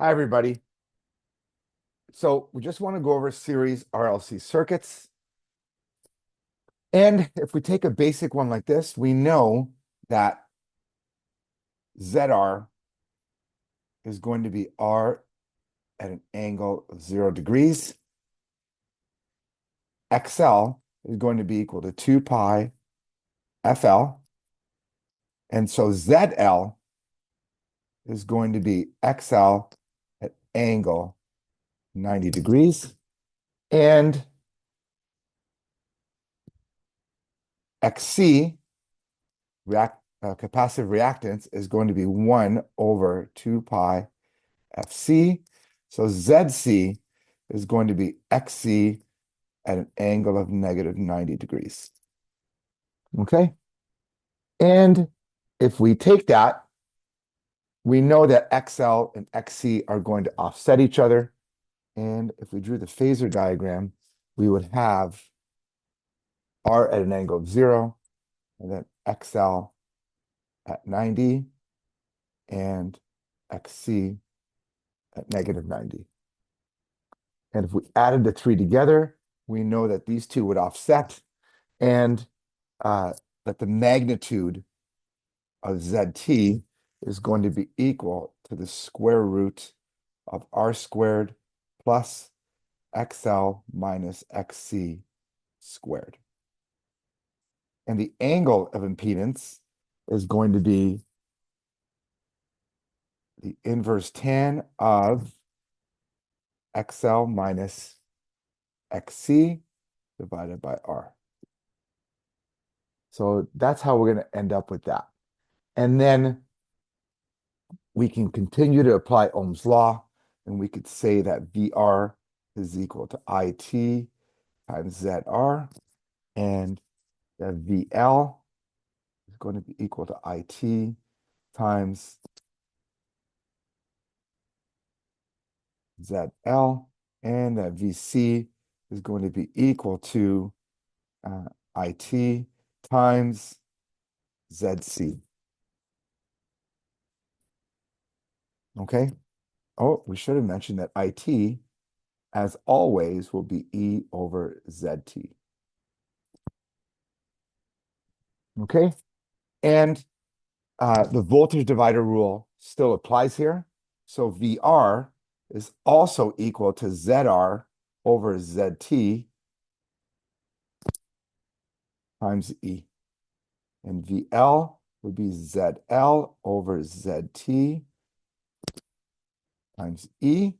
Hi, everybody. So we just want to go over series RLC circuits. And if we take a basic one like this, we know that ZR is going to be R at an angle of 0 degrees. XL is going to be equal to 2 pi FL. And so ZL is going to be XL at angle 90 degrees. And XC, capacitive reactance, is going to be 1 over 2 pi FC. So ZC is going to be XC at an angle of negative 90 degrees. Okay? And if we take that, we know that XL and XC are going to offset each other. And if we drew the phasor diagram, we would have R at an angle of 0, and then XL at 90, and XC at negative 90. And if we added the three together, we know that these two would offset, and that the magnitude of ZT is going to be equal to the square root of R squared plus XL minus XC squared. And the angle of impedance is going to be the inverse tan of XL minus XC divided by R. So that's how we're going to end up with that. And then we can continue to apply Ohm's law, and we could say that VR is equal to IT times ZR, and that VL is going to be equal to IT times ZL, and that VC is going to be equal to IT times ZC. Okay? Oh, we should have mentioned that IT, as always, will be E over ZT. Okay? And the voltage divider rule still applies here. So VR is also equal to ZR over ZT times E. And VL would be ZL over ZT times E.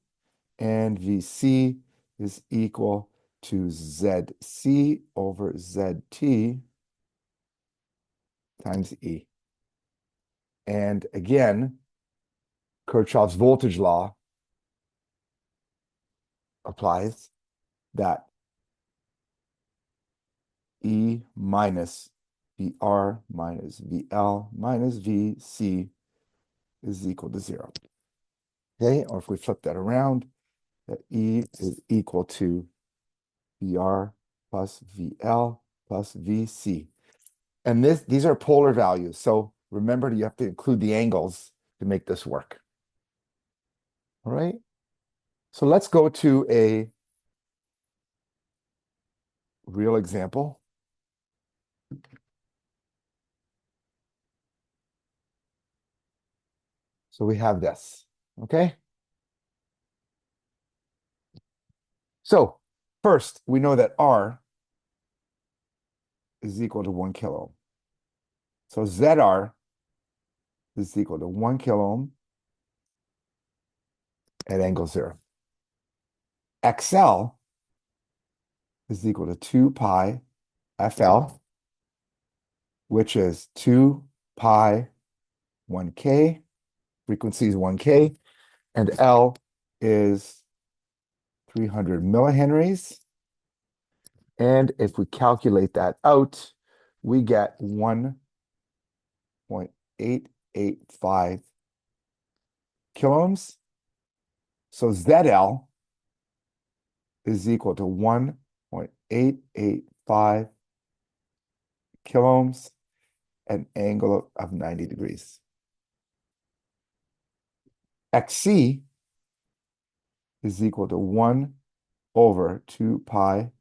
And VC is equal to ZC over ZT times E. And again, Kirchhoff's voltage law applies, that E minus VR minus VL minus VC is equal to 0. Okay, or if we flip that around, that E is equal to VR plus VL plus VC. And these are polar values. So remember, you have to include the angles to make this work. All right. So let's go to a real example. So we have this, okay? So first, we know that R is equal to 1 kilo ohm. So ZR is equal to 1 kilo ohm at angle 0. XL is equal to 2 pi FL, which is 2 pi 1K, frequency is 1K, and L is 300 millihenries. And if we calculate that out, we get 1.885 kiloohms. So ZL is equal to 1.885 kiloohms at an angle of 90 degrees. XC is equal to 1 over 2 pi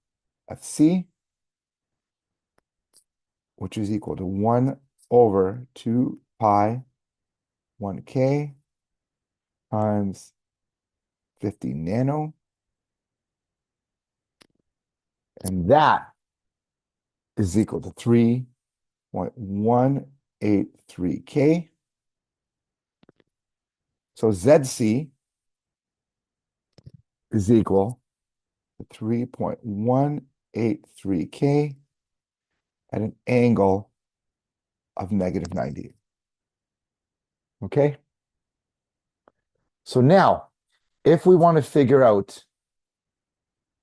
FC, which is equal to 1 over 2 pi 1K times 50 nano. And that is equal to 3.183K. So ZC is equal to 3.183K at an angle of negative 90. Okay? So now, if we want to figure out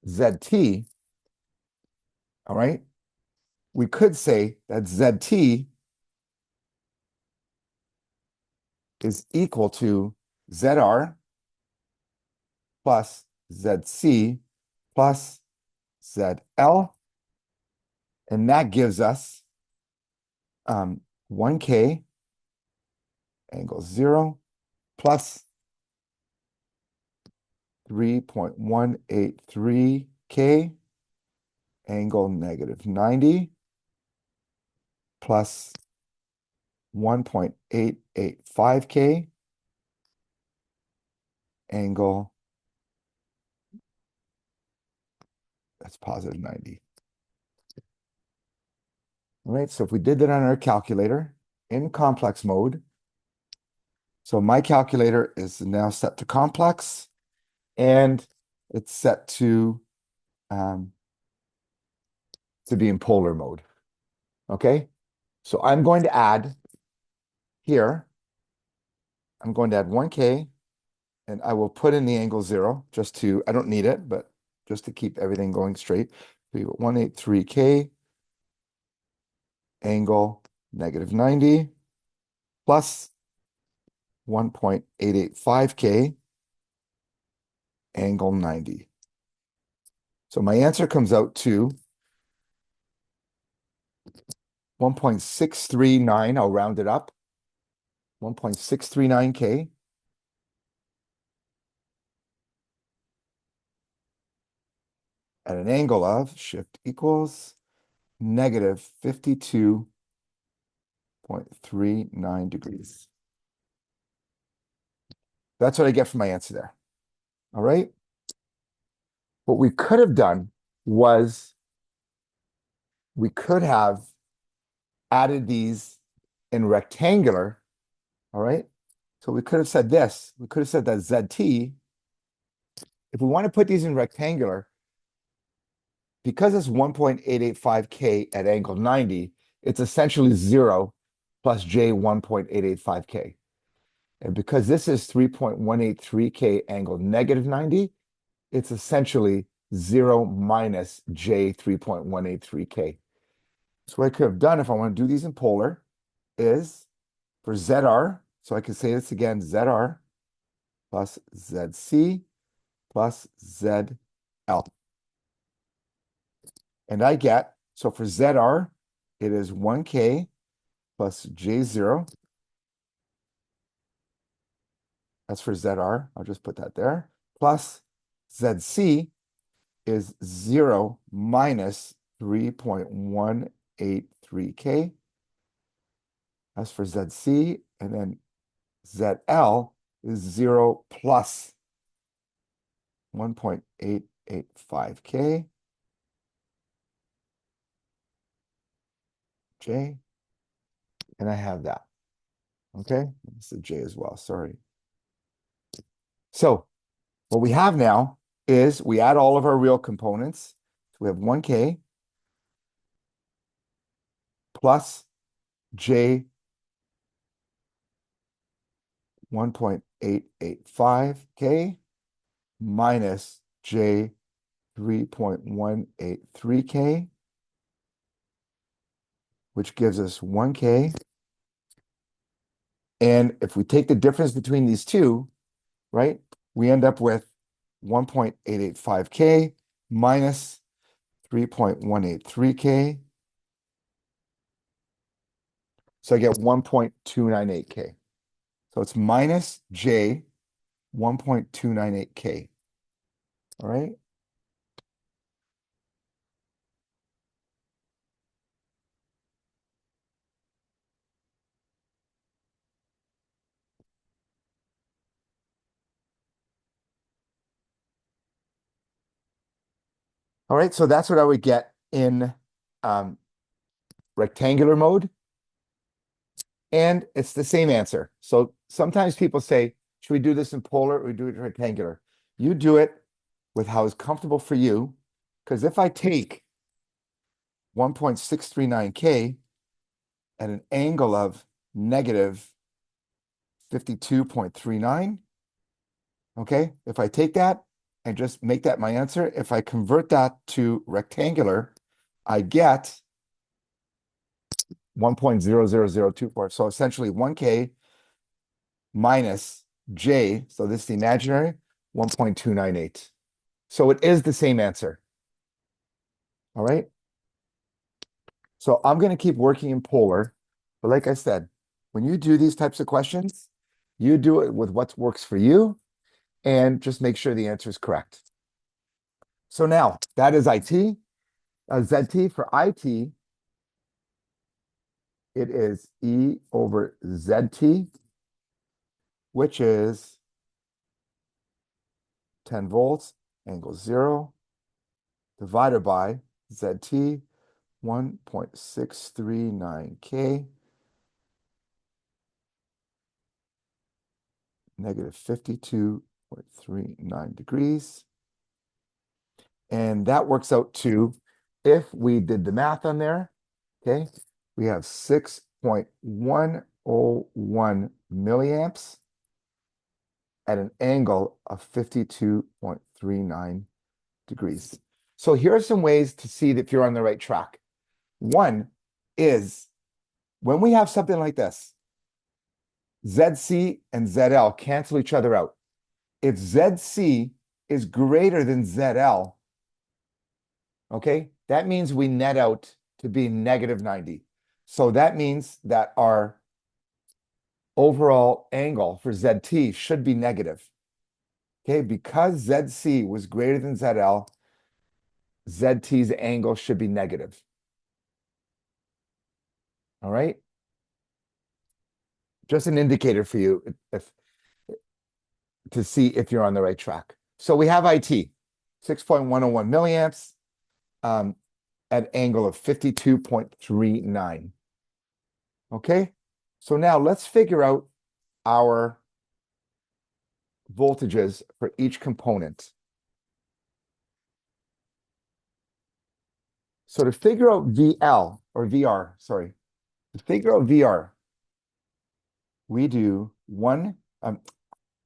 ZT, all right, we could say that ZT is equal to ZR plus ZC plus ZL, and that gives us 1K angle 0 plus 3.183K angle negative 90 plus 1.885K angle that's positive 90. All right, so if we did that on our calculator in complex mode, so my calculator is now set to complex, and it's set to be in polar mode. Okay, so I'm going to add here, I'm going to add 1K, and I will put in the angle 0 just to, I don't need it, but just to keep everything going straight. We got 183K angle negative 90 plus 1.885K angle 90. So my answer comes out to 1.639, I'll round it up, 1.639K at an angle of, shift equals, negative 52.39 degrees. That's what I get for my answer there. All right. What we could have done was we could have added these in rectangular. All right. So we could have said this. We could have said that ZT, if we want to put these in rectangular, because it's 1.885K at angle 90, it's essentially 0 plus J 1.885K. And because this is 3.183K angle negative 90, it's essentially 0 minus J 3.183K. So what I could have done if I want to do these in polar is for ZR, so I could say this again, ZR plus ZC plus ZL. And I get, so for ZR, it is 1K plus J0. That's for ZR. I'll just put that there. Plus ZC is 0 minus 3.183K. That's for ZC. And then ZL is 0 plus 1.885K. J. And I have that. Okay. It's a J as well. Sorry. So what we have now is we add all of our real components. So we have 1K plus J 1.885K minus J 3.183K, which gives us 1K. And if we take the difference between these two, right, we end up with 1.885K minus 3.183K. So I get 1.298K. So it's minus J 1.298K. All right. All right, so that's what I would get in um, rectangular mode, and it's the same answer. So sometimes people say, should we do this in polar or do it in rectangular? You do it with how is comfortable for you, because if I take 1.639K at an angle of negative 52.39, okay, if I take that and just make that my answer, if I convert that to rectangular, I get 1.00024. So essentially 1K minus J, so this is the imaginary, 1.298. So it is the same answer. All right. So I'm going to keep working in polar. But like I said, when you do these types of questions, you do it with what works for you and just make sure the answer is correct. So now that is IT. ZT for IT, it is E over ZT, which is 10 volts, angle 0, divided by ZT, 1.639K, negative 52.39 degrees. And that works out to, if we did the math on there, okay, we have 6.101 milliamps at an angle of 52.39 degrees. So here are some ways to see that you're on the right track. One is when we have something like this, ZC and ZL cancel each other out. If ZC is greater than ZL, okay, that means we net out to be negative 90. So that means that our overall angle for ZT should be negative. Okay, because ZC was greater than ZL, ZT's angle should be negative. All right. Just an indicator for you if to see if you're on the right track. So we have IT, 6.101 milliamps at angle of 52.39. Okay. So now let's figure out our voltages for each component. So to figure out VL or VR, sorry, to figure out VR, we do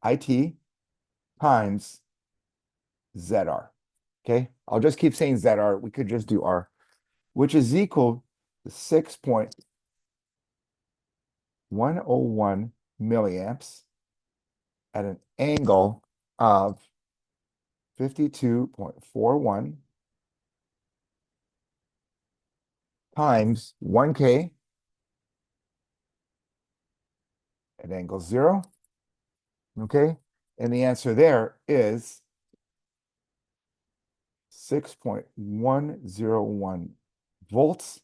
IT times ZR. Okay, I'll just keep saying ZR. We could just do R, which is equal to 6.101 milliamps at an angle of 52.41 times 1K at angle 0. Okay, and the answer there is 6.101 volts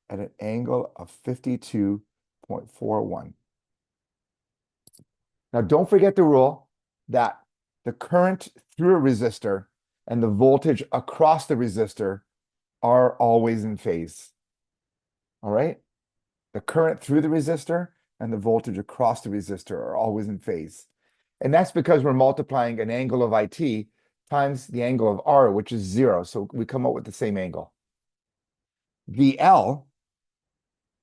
at an angle of 52.41. Now, don't forget the rule that the current through a resistor and the voltage across the resistor are always in phase. All right? The current through the resistor and the voltage across the resistor are always in phase. And that's because we're multiplying an angle of IT times the angle of R, which is 0. So we come out with the same angle. VL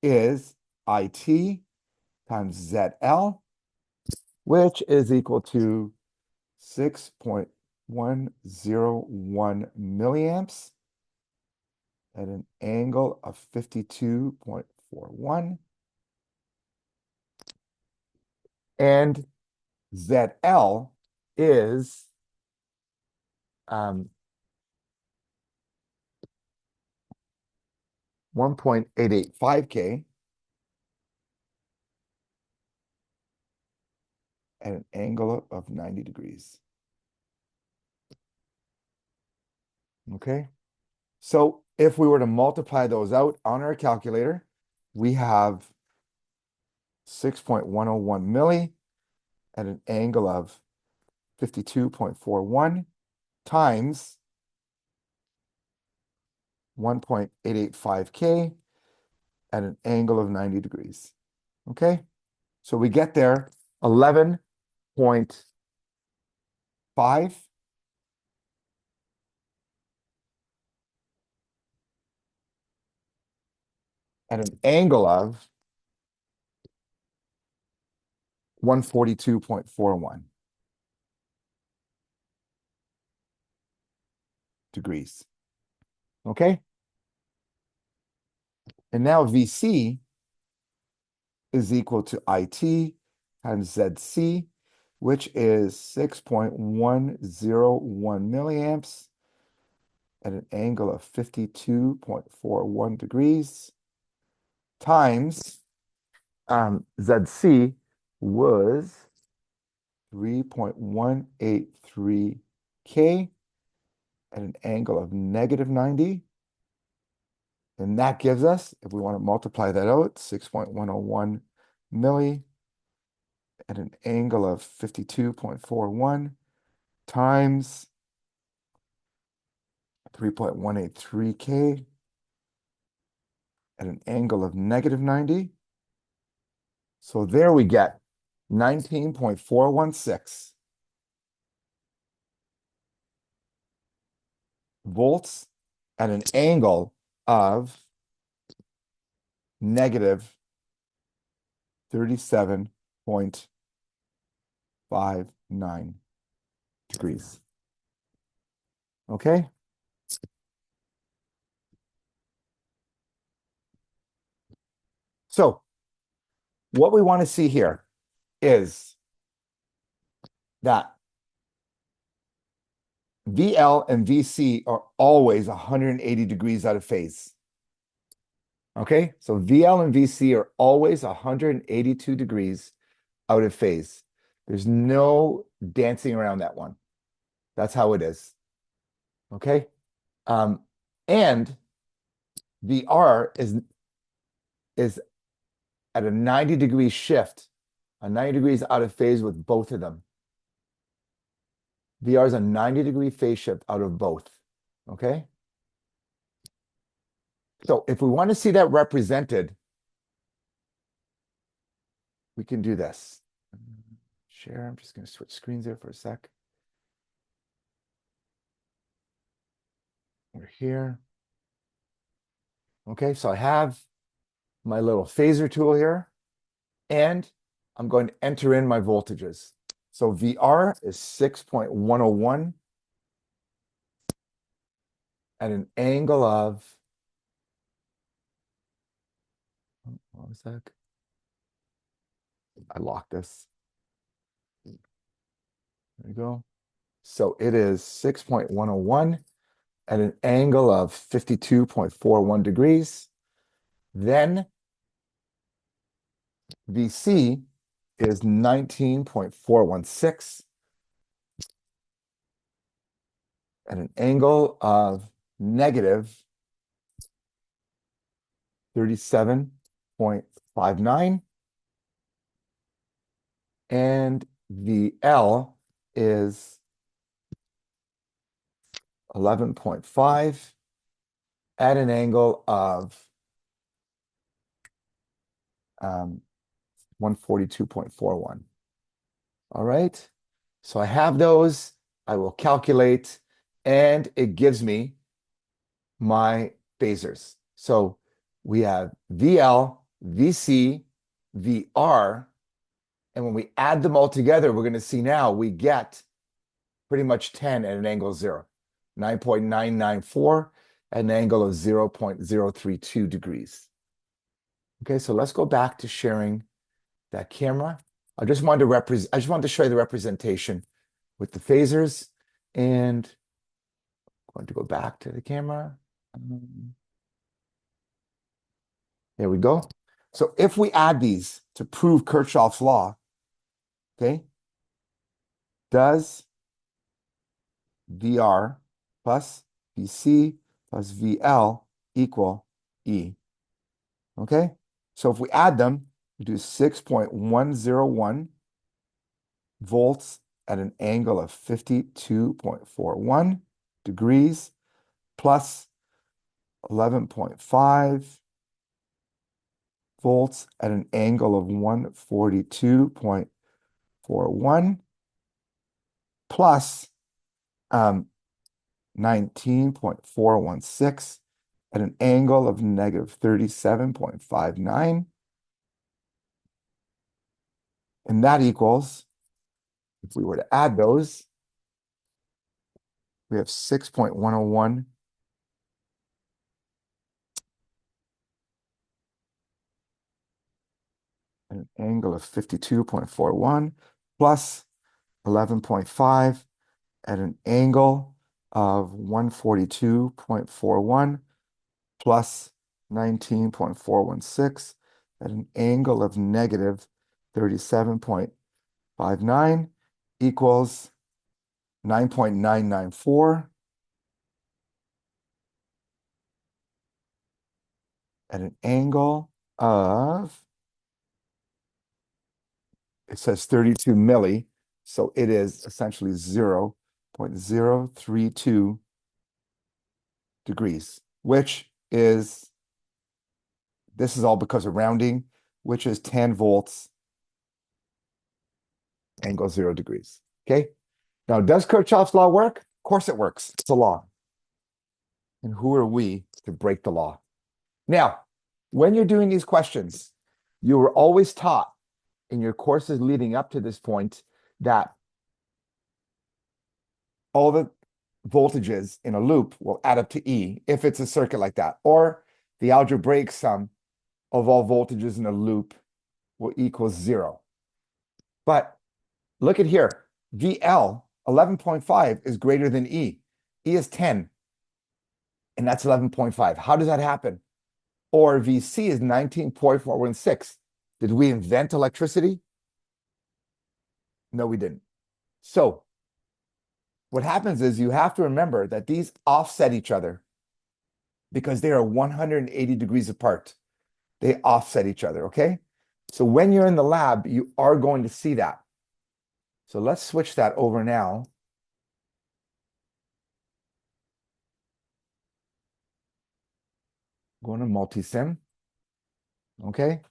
is IT times ZL, which is equal to 6.101 milliamps at an angle of 52.41. And ZL is 1.885K at an angle of 90 degrees. Okay. So if we were to multiply those out on our calculator, we have 6.101 milli at an angle of 52.41 times 1.885 K at an angle of 90 degrees. Okay. So we get there 11.5 at an angle of 142.41 degrees. Okay. And now VC is equal to IT times ZC, which is 6.101 milliamps at an angle of 52.41 degrees times ZC was 3.183 K at an angle of negative 90. And that gives us, if we want to multiply that out, 6.101 milli at an angle of 52.41 times 3.183 K at an angle of negative 90. So there we get 19.416 volts at an angle of negative 37.59 degrees. Okay? So what we want to see here is that VL and VC are always 180 degrees out of phase. Okay, so VL and VC are always 182 degrees out of phase. There's no dancing around that one. That's how it is. Okay, and VR is at a 90-degree shift, a 90 degrees out of phase with both of them. VR is a 90-degree phase shift out of both. Okay. So if we want to see that represented, we can do this. Share. I'm just going to switch screens there for a sec. We're here. Okay, so I have my little phaser tool here, and I'm going to enter in my voltages. So VR is 6.101 at an angle of, what was that? I locked this. There you go. So it is 6.101 at an angle of 52.41 degrees. Then VC is 19.416 at an angle of negative 37.59. And VL is 11.5 at an angle of 142.41. All right. So I have those. I will calculate, and it gives me my phasors. So we have VL, VC, VR, and when we add them all together, we're going to see now we get pretty much 10 at an angle 0, 9.994 at an angle of 0.032 degrees. Okay, so let's go back to sharing that camera. I just wanted to show you the representation with the phasors, and I'm going to go back to the camera. There we go. So if we add these to prove Kirchhoff's law, okay, does VR plus VC plus VL equal E. Okay? So if we add them, we do 6.101 volts at an angle of 52.41 degrees plus 11.5 volts at an angle of 142.41 plus 19.416 at an angle of negative 37.59. And that equals, if we were to add those, we have 6.101 at an angle of 52.41 plus 11.5 at an angle of 142.41 plus 19.416 at an angle of negative 37.59 equals 9.994 at an angle of, it says 32 milli, so it is essentially 0.032 degrees, which is, this is all because of rounding, which is 10 volts, angle 0 degrees. Okay? Now, does Kirchhoff's law work? Of course it works. It's a law. And who are we to break the law? Now, when you're doing these questions, you were always taught in your courses leading up to this point that all the voltages in a loop will add up to E if it's a circuit like that, or the algebraic sum of all voltages in a loop will equal 0. But look at here, VL 11.5 is greater than E. E is 10, and that's 11.5. How does that happen? Or VC is 19.416. Did we invent electricity? No, we didn't. So what happens is you have to remember that these offset each other because they are 180 degrees apart. They offset each other, okay? So when you're in the lab, you are going to see that. So let's switch that over now. Going to Multisim, okay?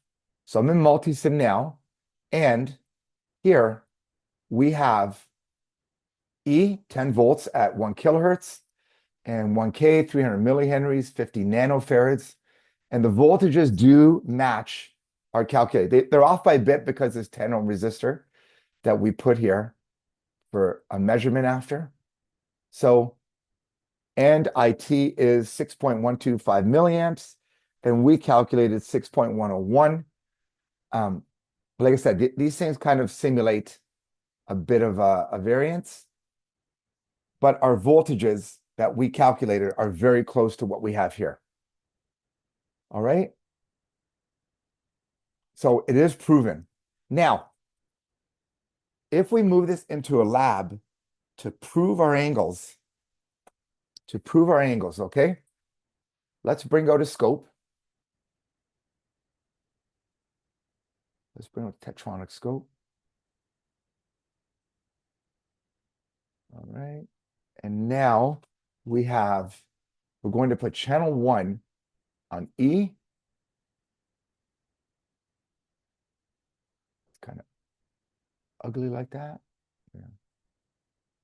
So I'm in Multisim now, and here we have E, 10 volts at 1 kilohertz, and 1K, 300 millihenries, 50 nanofarads. And the voltages do match our calculated. They're off by a bit because it's 10 ohm resistor that we put here for a measurement after. So, and IT is 6.125 milliamps, and we calculated 6.101. Like I said, these things kind of simulate a bit of a variance, but our voltages that we calculated are very close to what we have here. All right? So it is proven. Now, if we move this into a lab to prove our angles, okay? Let's go to scope. Let's bring up Tektronix scope. All right. And now we're going to put channel 1 on E. It's kind of ugly like that. Yeah.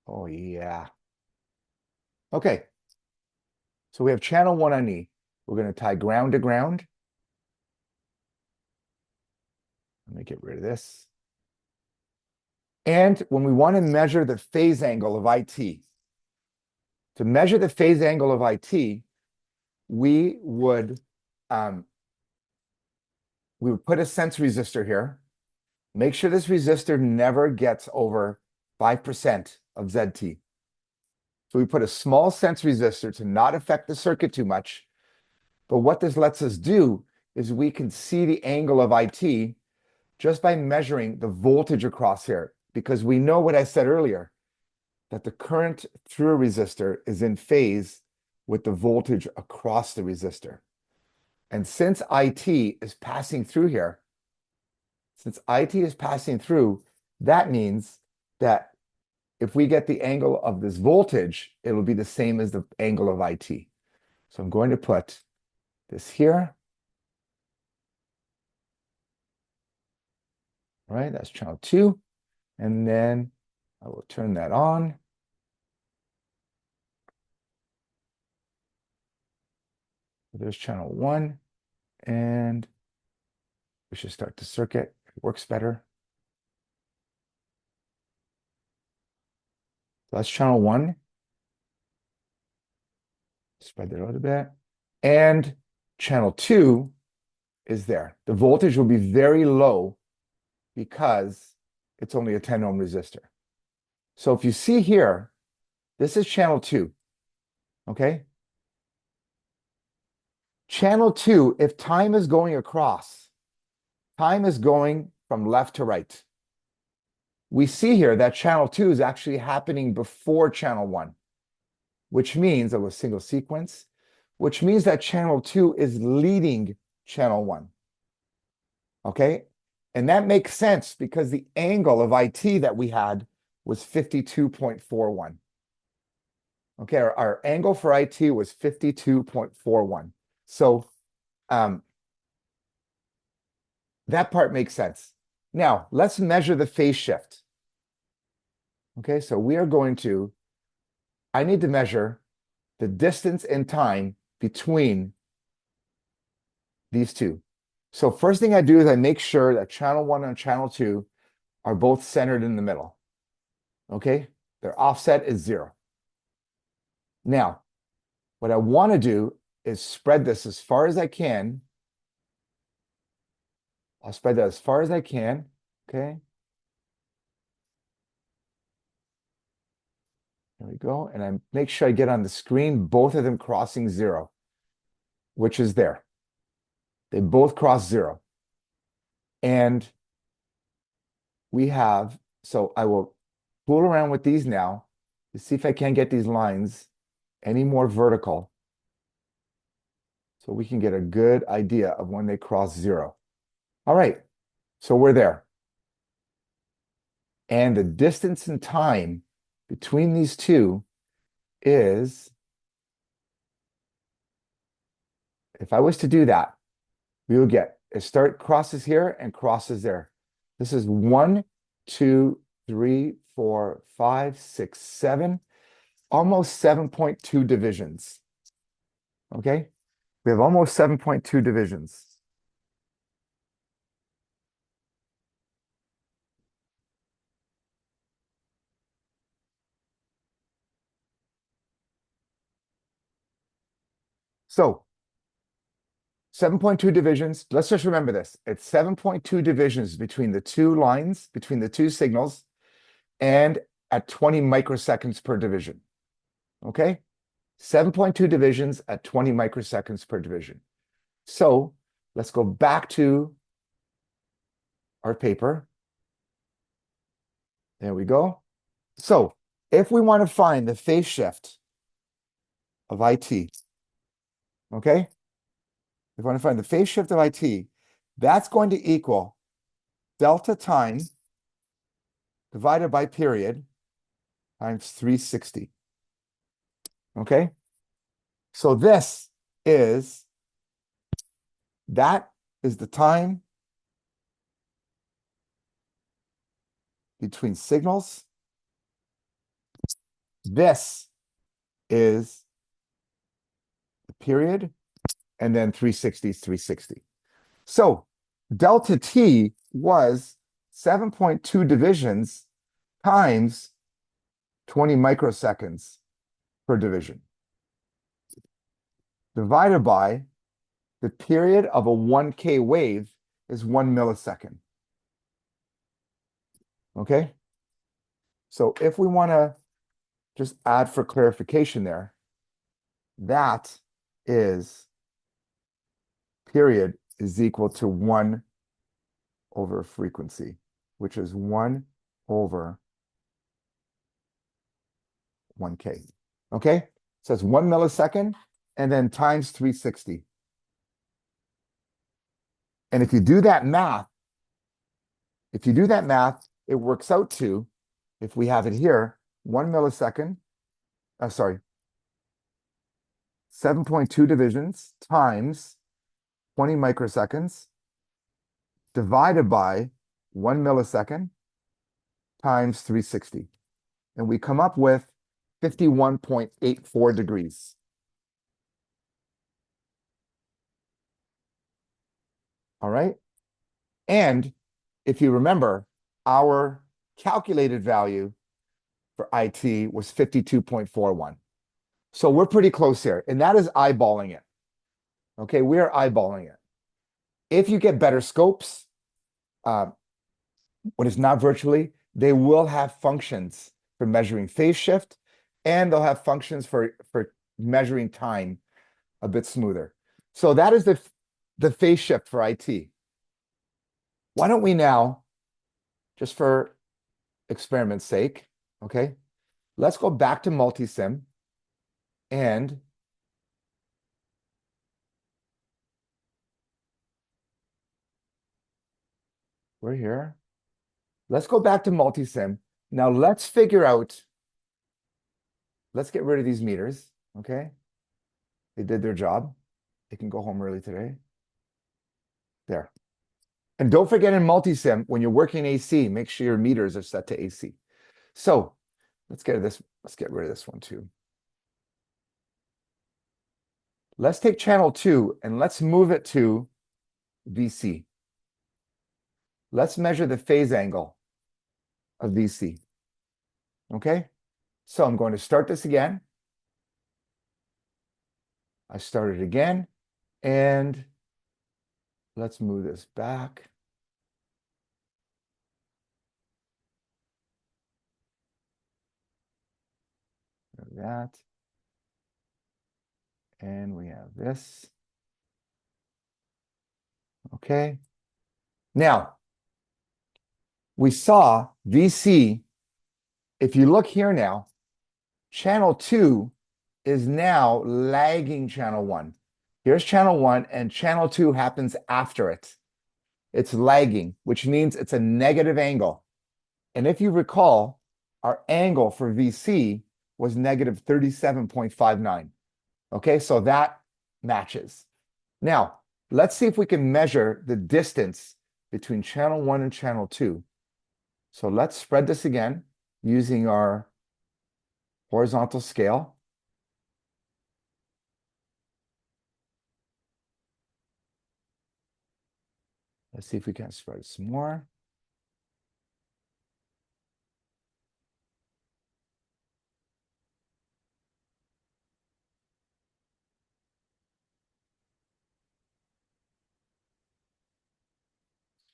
Oh, yeah. Okay. So we have channel 1 on E. We're going to tie ground to ground. Let me get rid of this. And when we want to measure the phase angle of IT, to measure the phase angle of IT, we would put a sense resistor here. Make sure this resistor never gets over 5% of ZT. So we put a small sense resistor to not affect the circuit too much. But what this lets us do is we can see the angle of IT just by measuring the voltage across here, because we know what I said earlier, that the current through a resistor is in phase with the voltage across the resistor. And since IT is passing through here, that means that if we get the angle of this voltage, it will be the same as the angle of IT. So I'm going to put this here. All right, that's channel 2. And then I will turn that on. There's channel 1. And we should start the circuit. It works better. So that's channel 1. Spread that out a bit. And channel 2 is there. The voltage will be very low because it's only a 10 ohm resistor. So if you see here, this is channel 2, okay? Channel 2, if time is going across, time is going from left to right. We see here that channel 2 is actually happening before channel 1, which means it was single sequence, which means that channel 2 is leading channel 1, okay? And that makes sense because the angle of IT that we had was 52.41. Okay, our angle for IT was 52.41. So that part makes sense. Now, let's measure the phase shift. Okay, so we are going to, I need to measure the distance and time between these two. So first thing I do is I make sure that channel 1 and channel 2 are both centered in the middle. Okay, their offset is 0. Now, what I want to do is spread this as far as I can. I'll spread that as far as I can, okay? There we go. And I make sure I get on the screen, both of them crossing 0, which is there. They both cross 0. And we have, so I will fool around with these now to see if I can get these lines any more vertical so we can get a good idea of when they cross 0. All right, so we're there. And the distance and time between these two is, if I was to do that, we would get, it start crosses here and crosses there. This is 1, 2, 3, 4, 5, 6, 7, almost 7.2 divisions. Okay, we have almost 7.2 divisions. So 7.2 divisions. Let's just remember this. It's 7.2 divisions between the two lines, between the two signals, and at 20 microseconds per division. Okay? 7.2 divisions at 20 microseconds per division. So let's go back to our paper. There we go. So if we want to find the phase shift of IT, okay? If we want to find the phase shift of IT, that's going to equal delta time divided by period times 360. Okay? So that is the time between signals. This is the period, and then 360 is 360. So delta T was 7.2 divisions times 20 microseconds per division, divided by the period of a 1K wave is 1 millisecond. Okay? So if we want to just add for clarification there, that is period is equal to 1 over frequency, which is 1 over 1K. Okay? So it's 1 millisecond and then times 360. And if you do that math, it works out to, if we have it here, 1 millisecond, 7.2 divisions times 20 microseconds divided by 1 millisecond times 360. And we come up with 51.84 degrees. All right. And if you remember, our calculated value for IT was 52.41. So we're pretty close here. And that is eyeballing it. Okay, we are eyeballing it. If you get better scopes, when it's not virtually, they will have functions for measuring phase shift, and they'll have functions for measuring time a bit smoother. So that is the phase shift for IT. Why don't we now, just for experiment's sake, okay, let's go back to Multisim and we're here. Let's go back to Multisim. Now let's figure out, let's get rid of these meters, okay? They did their job. They can go home early today. There. And don't forget in Multisim, when you're working AC, make sure your meters are set to AC. So let's get rid of this one too. Let's take channel 2 and let's move it to VC. Let's measure the phase angle of VC. Okay? So I'm going to start this again. I started again, and let's move this back. That. And we have this. Okay. Now, we saw VC. If you look here now, channel 2 is now lagging channel 1. Here's channel 1, and channel 2 happens after it. It's lagging, which means it's a negative angle. And if you recall, our angle for VC was negative 37.59. Okay, so that matches. Now, let's see if we can measure the distance between channel 1 and channel 2. So let's spread this again using our horizontal scale. Let's see if we can spread it some more.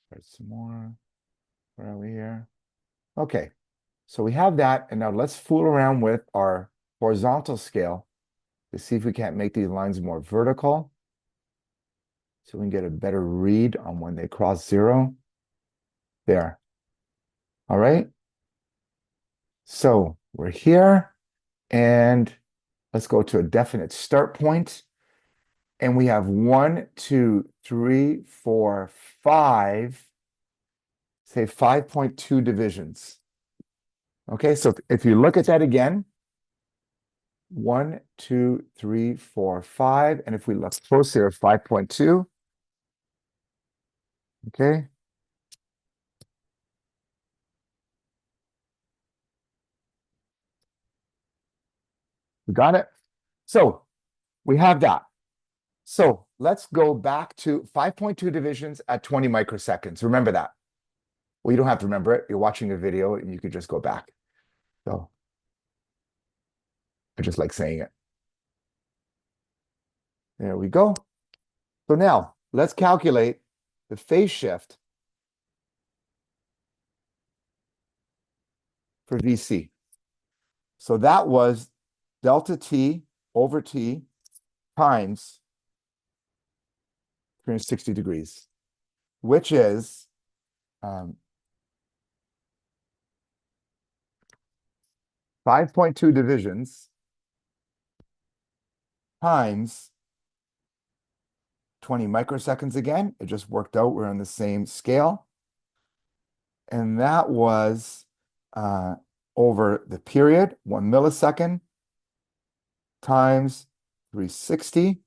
Spread some more. Where are we here? Okay, so we have that, and now let's fool around with our horizontal scale to see if we can't make these lines more vertical so we can get a better read on when they cross 0. There. All right. So we're here, and let's go to a definite start point. And we have 1, 2, 3, 4, 5, say 5.2 divisions. Okay, so if you look at that again, 1, 2, 3, 4, 5, and if we look closer, 5.2. Okay. We got it? So we have that. So let's go back to 5.2 divisions at 20 microseconds. Remember that. Well, you don't have to remember it. You're watching a video and you could just go back. So I just like saying it. There we go. So now let's calculate the phase shift for VC. So that was delta T over T times 360 degrees, which is 5.2 divisions times 20 microseconds again. It just worked out. We're on the same scale. And that was over the period, 1 millisecond times 360.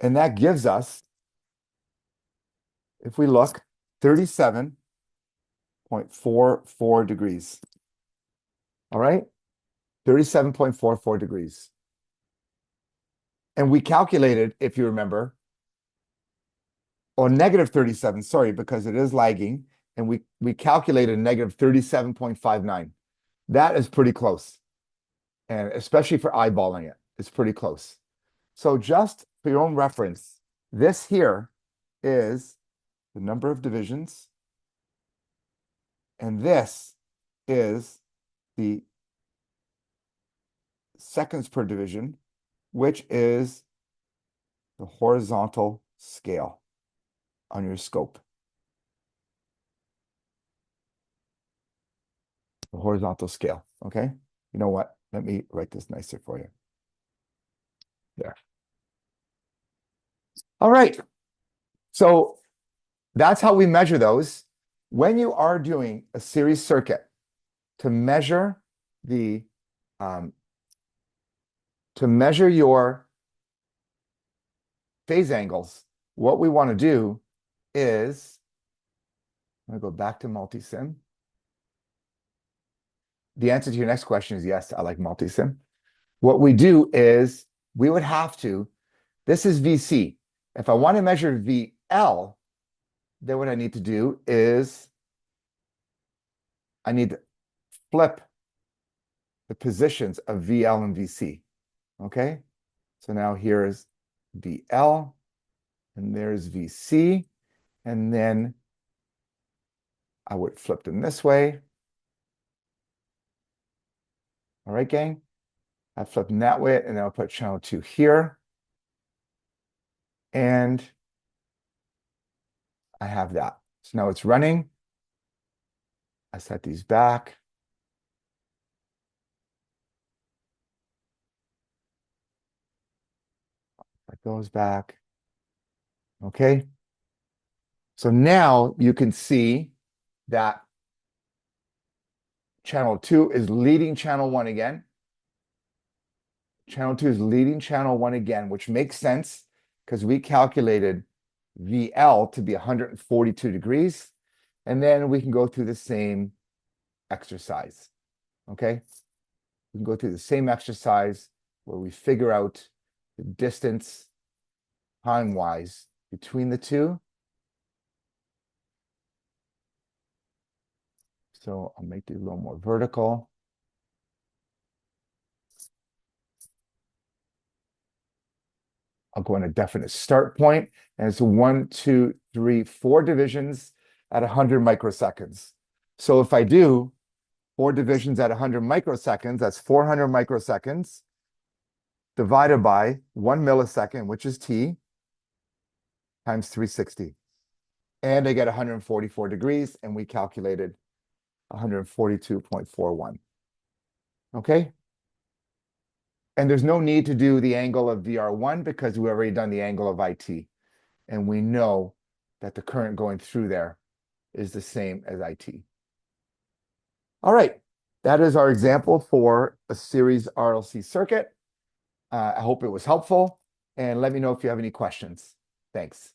And that gives us, if we look, 37.44 degrees. All right? 37.44 degrees. And we calculated, if you remember, or negative 37, sorry, because it is lagging, and we calculated negative 37.59. That is pretty close. And especially for eyeballing it, it's pretty close. So just for your own reference, this here is the number of divisions, and this is the seconds per division, which is the horizontal scale on your scope. The horizontal scale, okay? You know what? Let me write this nicer for you. There. All right. So that's how we measure those. When you are doing a series circuit to measure the your phase angles, what we want to do is, I'm going to go back to Multisim. The answer to your next question is yes, I like Multisim. What we do is we would have to, this is VC. If I want to measure VL, then what I need to do is I need to flip the positions of VL and VC. Okay? So now here's VL, and there's VC, and then I would flip them this way. All right, gang? I flip them that way, and then I'll put channel 2 here. And I have that. So now it's running. I set these back. That goes back. Okay. So now you can see that channel 2 is leading channel 1 again. Channel 2 is leading channel 1 again, which makes sense because we calculated VL to be 142 degrees. And then we can go through the same exercise. Okay. We can go through the same exercise where we figure out the distance time-wise between the two. So I'll make it a little more vertical. I'll go on a definite start point, and it's 1, 2, 3, 4 divisions at 100 microseconds. So if I do 4 divisions at 100 microseconds, that's 400 microseconds divided by 1 millisecond, which is t, times 360. And I get 144 degrees, and we calculated 142.41. Okay? And there's no need to do the angle of VR1 because we've already done the angle of IT. And we know that the current going through there is the same as IT. All right, that is our example for a series RLC circuit. I hope it was helpful, and let me know if you have any questions. Thanks.